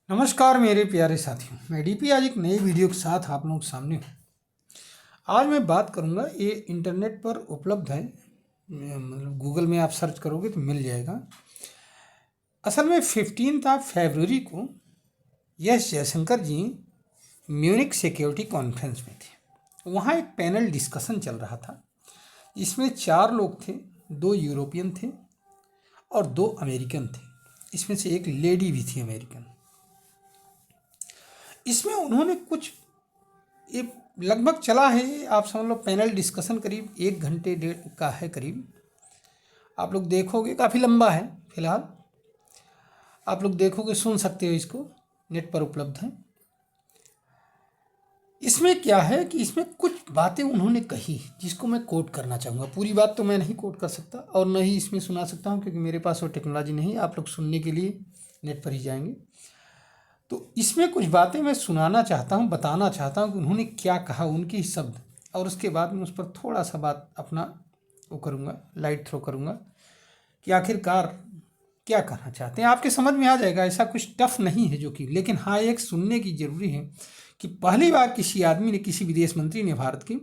नमस्कार मेरे प्यारे साथियों, मैं डीपी आज एक नई वीडियो के साथ आप लोगों के सामने हूँ। आज मैं बात करूँगा, ये इंटरनेट पर उपलब्ध है, मतलब गूगल में आप सर्च करोगे तो मिल जाएगा। असल में 15 फरवरी को एस जयशंकर जी म्यूनिक सिक्योरिटी कॉन्फ्रेंस में थे। वहाँ एक पैनल डिस्कशन चल रहा था। इसमें 4 लोग थे, 2 यूरोपियन थे और 2 अमेरिकन थे। इसमें से एक लेडी भी थी अमेरिकन। इसमें उन्होंने कुछ ये लगभग चला है, आप समझ लो पैनल डिस्कशन करीब 1 घंटे डेढ़ का है करीब। आप लोग देखोगे काफ़ी लंबा है, फिलहाल आप लोग देखोगे, सुन सकते हो, इसको नेट पर उपलब्ध है। इसमें क्या है कि इसमें कुछ बातें उन्होंने कही जिसको मैं कोट करना चाहूँगा। पूरी बात तो मैं नहीं कोट कर सकता और न ही इसमें सुना सकता हूँ, क्योंकि मेरे पास वो टेक्नोलॉजी नहीं है। आप लोग सुनने के लिए नेट पर ही जाएंगे। तो इसमें कुछ बातें मैं सुनाना चाहता हूँ, बताना चाहता हूँ कि उन्होंने क्या कहा, उनके ही शब्द, और उसके बाद में उस पर थोड़ा सा बात अपना वो करूँगा, लाइट थ्रो करूँगा कि आखिरकार क्या कहना चाहते हैं। आपके समझ में आ जाएगा, ऐसा कुछ टफ नहीं है जो कि, लेकिन हाँ एक सुनने की ज़रूरी है कि पहली बार किसी आदमी ने, किसी विदेश मंत्री ने भारत के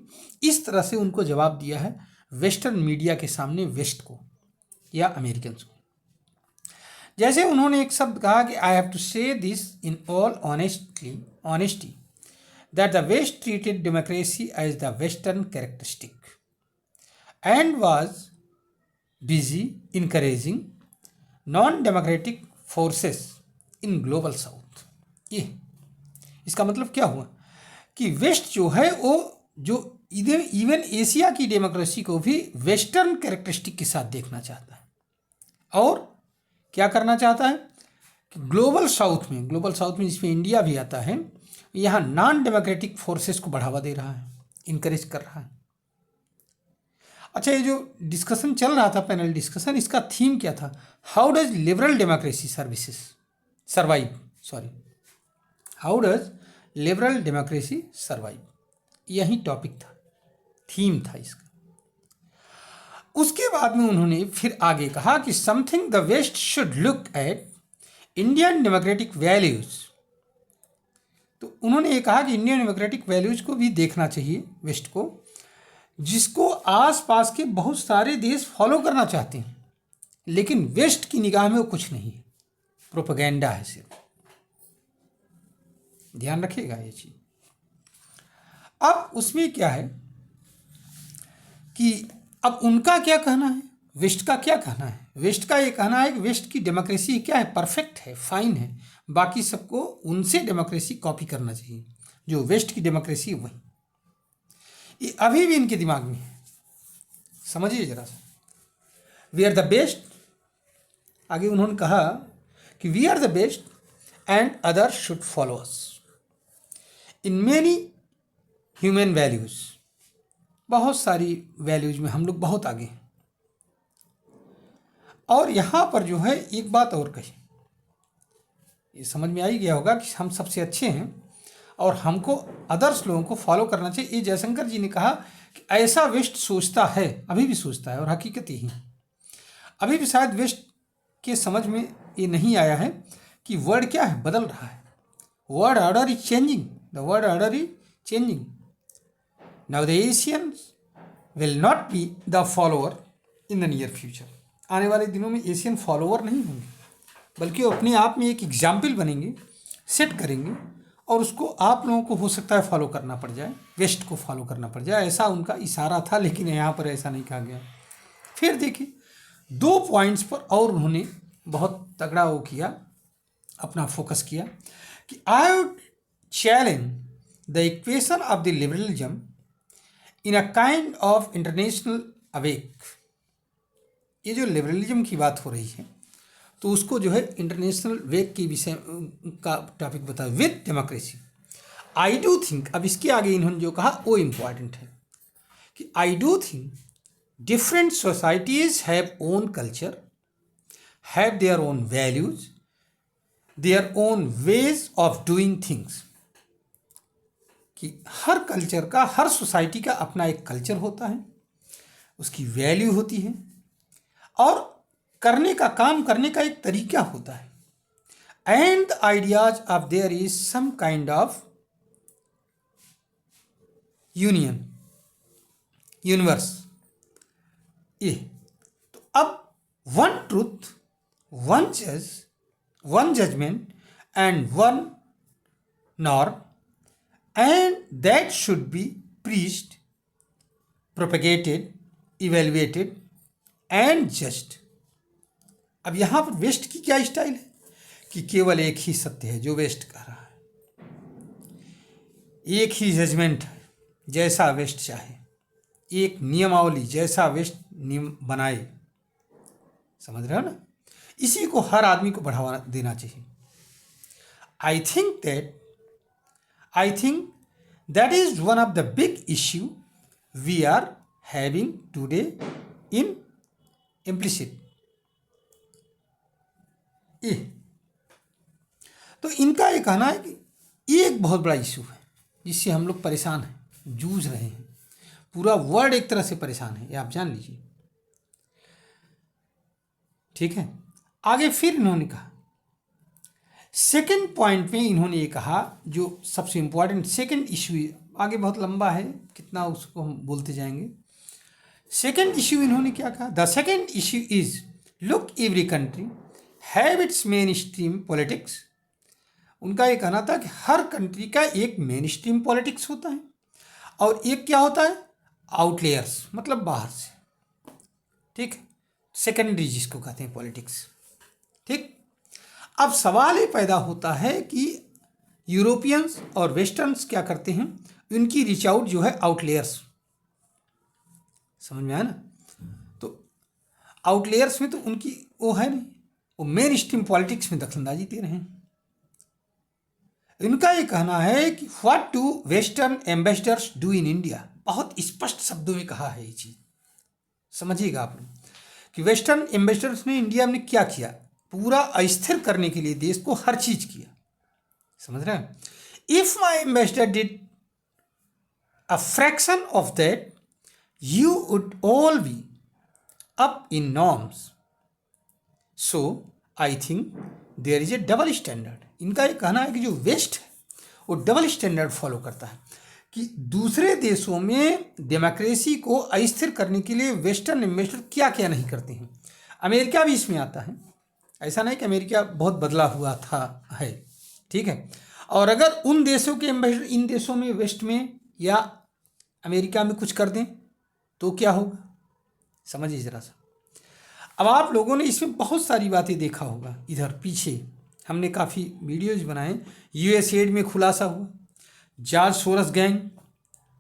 इस तरह से उनको जवाब दिया है वेस्टर्न मीडिया के सामने, वेस्ट को या अमेरिकन को। जैसे उन्होंने एक शब्द कहा कि I have to say this in all honesty that the West treated democracy as the western characteristic and was busy encouraging non democratic forces in Global South. ये इसका मतलब क्या हुआ कि वेस्ट जो है वो जो इवन एशिया की डेमोक्रेसी को भी वेस्टर्न कैरेक्टरिस्टिक के साथ देखना चाहता है और क्या करना चाहता है कि ग्लोबल साउथ में जिसमें इंडिया भी आता है, यहाँ नॉन डेमोक्रेटिक फोर्सेस को बढ़ावा दे रहा है, इनकरेज कर रहा है। अच्छा, ये जो डिस्कशन चल रहा था, पैनल डिस्कशन, इसका थीम क्या था? How does liberal democracy survive, यही टॉपिक था, थीम था इसका। उसके बाद में उन्होंने फिर आगे कहा कि something the West should look at Indian democratic values. तो उन्होंने ये कहा कि इंडियन डेमोक्रेटिक वैल्यूज को भी देखना चाहिए वेस्ट को, जिसको आसपास के बहुत सारे देश फॉलो करना चाहते हैं, लेकिन वेस्ट की निगाह में वो कुछ नहीं है, प्रोपेगेंडा है सिर्फ। ध्यान रखिएगा ये चीज। अब उसमें क्या है कि अब उनका क्या कहना है, वेस्ट का क्या कहना है? वेस्ट का ये कहना है कि वेस्ट की डेमोक्रेसी क्या है, परफेक्ट है, फाइन है, बाकी सबको उनसे डेमोक्रेसी कॉपी करना चाहिए, जो वेस्ट की डेमोक्रेसी वही। ये अभी भी इनके दिमाग में है, समझिए जरा सा। वी आर द बेस्ट, आगे उन्होंने कहा कि we are the best and others should follow us in many human values. बहुत सारी वैल्यूज में हम लोग बहुत आगे हैं। और यहाँ पर जो है एक बात और कही, ये समझ में आ ही गया होगा कि हम सबसे अच्छे हैं और हमको अदर्स लोगों को फॉलो करना चाहिए। ये जयशंकर जी ने कहा कि ऐसा वेस्ट सोचता है, अभी भी सोचता है, और हकीकत यही है। अभी भी शायद वेस्ट के समझ में ये नहीं आया है कि वर्ड क्या है, बदल रहा है। Word order is changing, the word order is changing. Now the Asians will not be the follower in the near future. आने वाले दिनों में एशियन फॉलोअर नहीं होंगे, बल्कि वो अपने आप में एक एग्जाम्पल बनेंगे, सेट करेंगे, और उसको आप लोगों को हो सकता है फॉलो करना पड़ जाए, वेस्ट को फॉलो करना पड़ जाए। ऐसा उनका इशारा था, लेकिन यहाँ पर ऐसा नहीं कहा गया। फिर देखिए 2 पॉइंट्स पर और उन्होंने बहुत तगड़ा वो किया, अपना फोकस किया कि I would challenge the equation of the liberalism in a kind of international awake. ये जो लिबरलिज्म की बात हो रही है, तो उसको जो है इंटरनेशनल वेक के विषय का टॉपिक बताया with democracy. I do think, अब इसके आगे इन्होंने जो कहा वो इम्पॉर्टेंट है कि I do think different societies have own culture, have their own values, their own ways of doing things. कि हर कल्चर का, हर सोसाइटी का अपना एक कल्चर होता है, उसकी वैल्यू होती है, और करने का, काम करने का एक तरीका होता है। and the ideas of there is some kind of universe. ये तो अब one truth, one judgement and one norm and that should be preached, propagated, evaluated and just. अब यहाँ पर वेस्ट की क्या स्टाइल है कि केवल एक ही सत्य है जो वेस्ट कह रहा है, एक ही जजमेंट है जैसा वेस्ट चाहे, एक नियमावली जैसा वेस्ट नियम बनाए। समझ रहे हो ना? इसी को हर आदमी को बढ़ावा देना चाहिए। I think that is one of the big issue we are having today in implicit. तो इनका ये कहना है कि ये एक बहुत बड़ा इशू है जिससे हम लोग परेशान हैं, जूझ रहे हैं। पूरा वर्ल्ड एक तरह से परेशान है, ये आप जान लीजिए। ठीक है, आगे फिर इन्होंने कहा, सेकंड पॉइंट में इन्होंने ये कहा जो सबसे इंपॉर्टेंट सेकंड इशू, आगे बहुत लंबा है, कितना उसको हम बोलते जाएंगे। सेकंड इशू इन्होंने क्या कहा? The second issue is look every country have it's main stream politics. उनका ये कहना था कि हर कंट्री का एक मेन स्ट्रीम पॉलिटिक्स होता है और एक क्या होता है, आउटलेयर्स, मतलब बाहर से। ठीक, सेकेंडरी जिसको कहते हैं पॉलिटिक्स। ठीक, अब सवाल ये पैदा होता है कि यूरोपियंस और वेस्टर्न्स क्या करते हैं, उनकी रीच आउट जो है आउटलेयर्स। समझ में आया ना? तो आउटलेयर्स में तो उनकी वो है नहीं, वो मेन स्ट्रीम पॉलिटिक्स में दखलंदाजी दे रहे हैं। इनका ये कहना है कि what do western ambassadors do in India. बहुत स्पष्ट शब्दों में कहा है ये चीज़, समझिएगा आप लोग, कि वेस्टर्न एम्बेसडर्स ने इंडिया में क्या किया, पूरा अस्थिर करने के लिए देश को हर चीज किया। समझ रहे हैं? If my ambassador did a fraction of that you would all be up in norms, so I think there is a double standard. इनका ये कहना है कि जो वेस्ट है वो डबल स्टैंडर्ड फॉलो करता है, कि दूसरे देशों में डेमोक्रेसी को अस्थिर करने के लिए वेस्टर्न एम्बेसडर क्या क्या नहीं करते हैं। अमेरिका भी इसमें आता है, ऐसा नहीं कि अमेरिका बहुत बदला हुआ था है। ठीक है, और अगर उन देशों के एम्बेसडर इन देशों में, वेस्ट में या अमेरिका में कुछ कर दें तो क्या होगा, समझिए ज़रा सा। अब आप लोगों ने इसमें बहुत सारी बातें देखा होगा, इधर पीछे हमने काफ़ी वीडियोज बनाए। यूएसएड में खुलासा हुआ, जॉर्ज सोरस गैंग,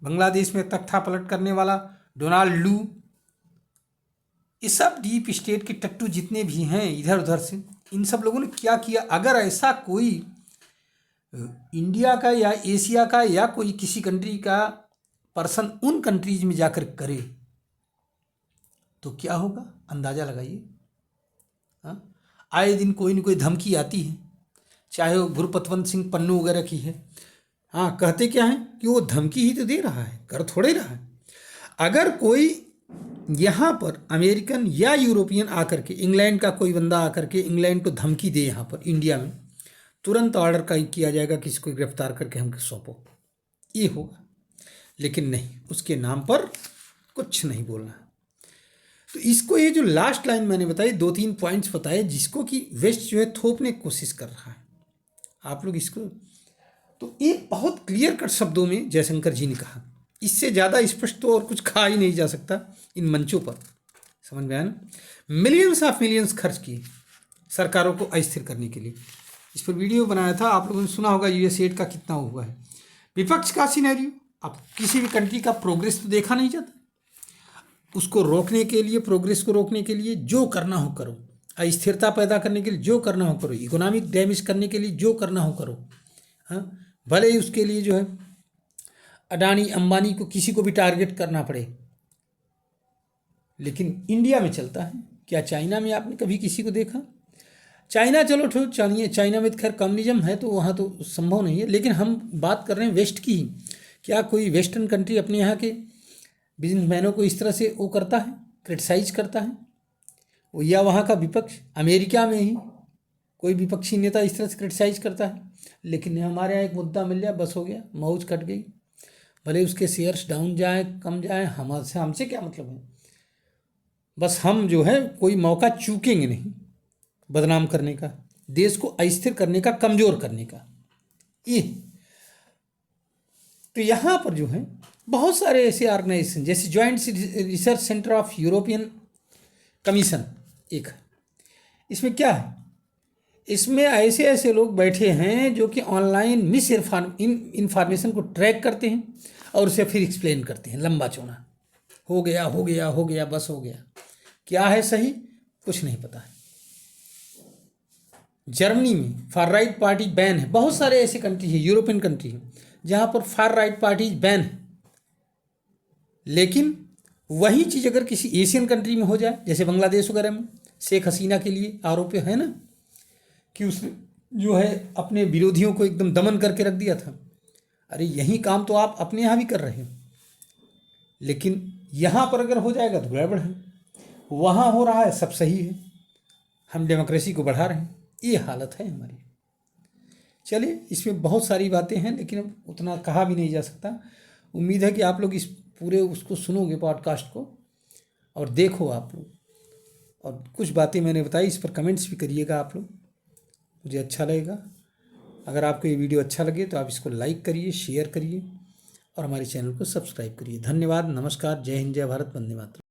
बांग्लादेश में तख्ता पलट करने वाला डोनाल्ड लू, ये सब डीप स्टेट के टट्टू जितने भी हैं इधर उधर से, इन सब लोगों ने क्या किया। अगर ऐसा कोई इंडिया का या एशिया का या कोई किसी कंट्री का पर्सन उन कंट्रीज में जाकर करे तो क्या होगा, अंदाज़ा लगाइए। हाँ, आए दिन कोई न कोई धमकी आती है, चाहे वो गुरपतवंत सिंह पन्नू वगैरह की है। हाँ, कहते क्या हैं कि वो धमकी ही तो दे रहा है, कर थोड़े रहा है। अगर कोई यहाँ पर अमेरिकन या यूरोपियन आकर के, इंग्लैंड का कोई बंदा आकर के इंग्लैंड को धमकी दे यहाँ पर इंडिया में, तुरंत ऑर्डर का किया जाएगा कि इसको गिरफ्तार करके हमको सौंपो, ये होगा। लेकिन नहीं, उसके नाम पर कुछ नहीं बोलना। तो इसको ये जो लास्ट लाइन मैंने बताई, 2-3 पॉइंट्स बताए जिसको कि वेस्ट जो है थोपने की कोशिश कर रहा है। आप लोग इसको, तो एक बहुत क्लियर कट शब्दों में जयशंकर जी ने कहा, इससे ज़्यादा स्पष्ट तो और कुछ कहा ही नहीं जा सकता इन मंचों पर। समझ में आया ना? मिलियंस ऑफ मिलियंस खर्च किए सरकारों को अस्थिर करने के लिए। इस पर वीडियो बनाया था, आप लोगों ने सुना होगा यूएसएड का कितना हुआ है। विपक्ष का सिनेरियो, अब किसी भी कंट्री का प्रोग्रेस तो देखा नहीं जाता, उसको रोकने के लिए, प्रोग्रेस को रोकने के लिए जो करना हो करो, अस्थिरता पैदा करने के लिए जो करना हो करो, इकोनॉमिक डैमेज करने के लिए जो करना हो करो। हाँ, भले ही उसके लिए जो है अडानी अंबानी को किसी को भी टारगेट करना पड़े, लेकिन इंडिया में चलता है। क्या चाइना में आपने कभी किसी को देखा? चाइना चलो चलिए, चाइना में तो खैर कम्युनिज्म है तो वहाँ तो संभव नहीं है, लेकिन हम बात कर रहे हैं वेस्ट की। क्या कोई वेस्टर्न कंट्री अपने यहाँ के बिजनेसमैनों को इस तरह से वो करता है, क्रिटिसाइज करता है? या वहाँ का विपक्ष, अमेरिका में ही कोई विपक्षी नेता इस तरह से क्रिटिसाइज करता है, लेकिन हमारे यहाँ एक मुद्दा मिल जाए बस हो गया, मौज कट गई। भले उसके शेयर्स डाउन जाए कम जाए, हमसे क्या मतलब है। बस हम जो है कोई मौका चूकेंगे नहीं बदनाम करने का, देश को अस्थिर करने का, कमज़ोर करने का। ये तो यहाँ पर जो है बहुत सारे ऐसे ऑर्गेनाइजेशन जैसे joint research centre of European commission एक है। इसमें क्या है, इसमें ऐसे ऐसे लोग बैठे हैं जो कि ऑनलाइन मिस इन्फॉर्मेशन को ट्रैक करते हैं और उसे फिर एक्सप्लेन करते हैं लंबा चौड़ा, हो गया हो गया हो गया बस हो गया। क्या है सही कुछ नहीं पता है। जर्मनी में फार राइट पार्टी बैन है, बहुत सारे ऐसे कंट्री है, यूरोपियन कंट्री है जहाँ पर फार राइट पार्टी बैन है। लेकिन वही चीज़ अगर किसी एशियन कंट्री में हो जाए, जैसे बांग्लादेश वगैरह में शेख हसीना के लिए आरोप है ना कि उसने जो है अपने विरोधियों को एकदम दमन करके रख दिया था। अरे यही काम तो आप अपने यहाँ भी कर रहे हो, लेकिन यहाँ पर अगर हो जाएगा तो गड़बड़ है। वहाँ हो रहा है सब सही है, हम डेमोक्रेसी को बढ़ा रहे हैं, ये हालत है हमारी। चलिए, इसमें बहुत सारी बातें हैं लेकिन अब उतना कहा भी नहीं जा सकता। उम्मीद है कि आप लोग इस पूरे उसको सुनोगे पॉडकास्ट को और देखो आप लोग, और कुछ बातें मैंने बताई इस पर कमेंट्स भी करिएगा आप लोग, मुझे अच्छा लगेगा। अगर आपको ये वीडियो अच्छा लगे तो आप इसको लाइक करिए, शेयर करिए और हमारे चैनल को सब्सक्राइब करिए। धन्यवाद, नमस्कार, जय हिंद, जय भारत, वंदे मातरम।